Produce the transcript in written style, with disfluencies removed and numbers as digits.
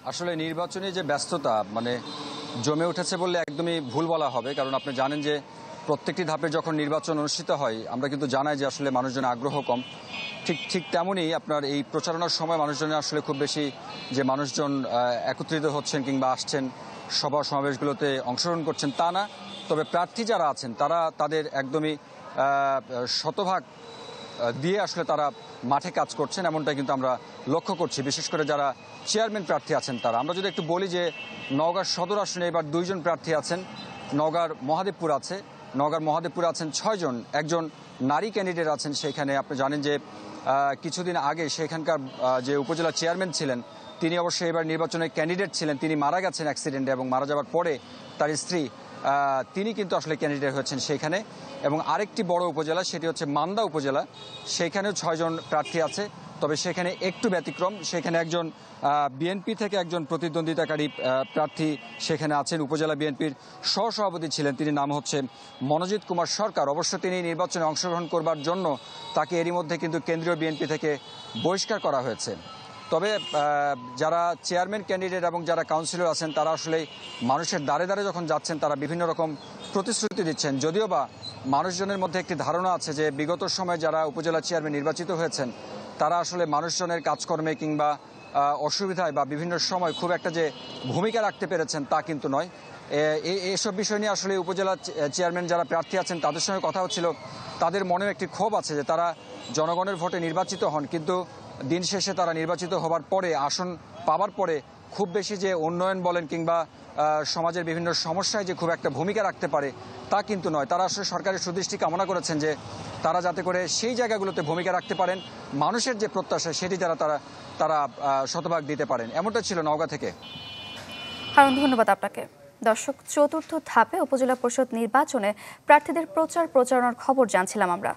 আসলে নির্বাচনী যে ব্যস্ততা জমে উঠেছে বললে একদমই ভুল বলা হবে, কারণ আপনি জানেন যে প্রত্যেকটি ধাপে যখন নির্বাচন অনুষ্ঠিত হয় আমরা কিন্তু জানাই যে আসলে মানুষজনের আগ্রহ কম। ঠিক তেমনই আপনার এই প্রচারণার সময় মানুষজনের আসলে খুব বেশি যে মানুষজন একত্রিত হচ্ছেন কিংবা আসছেন সভা সমাবেশগুলোতে অংশগ্রহণ করছেন তা না। তবে প্রার্থী যারা আছেন তারা তাদের একদমই শতভাগ দিয়ে আসলে তারা মাঠে কাজ করছেন, এমনটাই কিন্তু আমরা লক্ষ্য করছি। বিশেষ করে যারা চেয়ারম্যান প্রার্থী আছেন তারা, আমরা যদি একটু বলি যে নওগাঁ সদর আসনে এবার 2 জন প্রার্থী আছেন। নওগাঁর মহাদেবপুর আছে, নওগাঁর মহাদেবপুরে আছেন 6 জন, একজন নারী ক্যান্ডিডেট আছেন সেখানে। আপনি জানেন যে কিছুদিন আগে সেখানকার যে উপজেলা চেয়ারম্যান ছিলেন তিনি অবশ্যই এবার নির্বাচনের ক্যান্ডিডেট ছিলেন, তিনি মারা গেছেন অ্যাক্সিডেন্টে এবং মারা যাওয়ার পরে তার স্ত্রী তিনি কিন্তু আসলে ক্যান্ডিডেট হয়েছেন সেখানে। এবং আরেকটি বড় উপজেলা সেটি হচ্ছে মান্দা উপজেলা, সেখানেও 6 জন প্রার্থী আছে। তবে সেখানে একটু ব্যতিক্রম, সেখানে একজন বিএনপি থেকে একজন প্রতিদ্বন্দ্বিতাকারী প্রার্থী সেখানে আছেন। উপজেলা বিএনপির সহসভাপতি ছিলেন, তিনি নাম হচ্ছে মনোজিৎ কুমার সরকার। অবশ্য তিনি নির্বাচনে অংশগ্রহণ করবার জন্য তাকে এরই মধ্যে কিন্তু কেন্দ্রীয় বিএনপি থেকে বহিষ্কার করা হয়েছে। তবে যারা চেয়ারম্যান ক্যান্ডিডেট এবং যারা কাউন্সিলর আছেন তারা আসলে মানুষের দ্বারে দ্বারে যখন যাচ্ছেন তারা বিভিন্ন রকম প্রতিশ্রুতি দিচ্ছেন। যদিও বা মানুষজনের মধ্যে একটি ধারণা আছে যে বিগত সময়ে যারা উপজেলা চেয়ারম্যান নির্বাচিত হয়েছেন তারা আসলে মানুষজনের কাজকর্মে কিংবা অসুবিধায় বা বিভিন্ন সময় খুব একটা যে ভূমিকা রাখতে পেরেছেন তা কিন্তু নয়। এসব বিষয় নিয়ে আসলে উপজেলা চেয়ারম্যান যারা প্রার্থী আছেন তাদের সঙ্গে কথা হচ্ছিল, তাদের মনেও একটি ক্ষোভ আছে যে তারা জনগণের ভোটে নির্বাচিত হন, কিন্তু দিন শেষে তারা নির্বাচিত হবার পরে আসন পাবার পরে খুব বেশি যে উন্নয়ন বলেন কিংবা সমাজের বিভিন্ন সমস্যায় যে খুব একটা ভূমিকা রাখতে পারে তা কিন্তু নয়। তারা আসলে সরকারের সুদৃষ্টি কামনা করেছেন যে তারা যাতে করে সেই জায়গাগুলোতে ভূমিকা রাখতে পারেন, মানুষের যে প্রত্যাশা সেটি তারা শতভাগ দিতে পারেন। এমনটা ছিল নওগাঁ থেকে। হারুন, ধন্যবাদ আপনাকে। দর্শক, চতুর্থ ধাপে উপজেলা পরিষদ নির্বাচনে প্রার্থীদের প্রচারণার খবর জানছিলাম আমরা।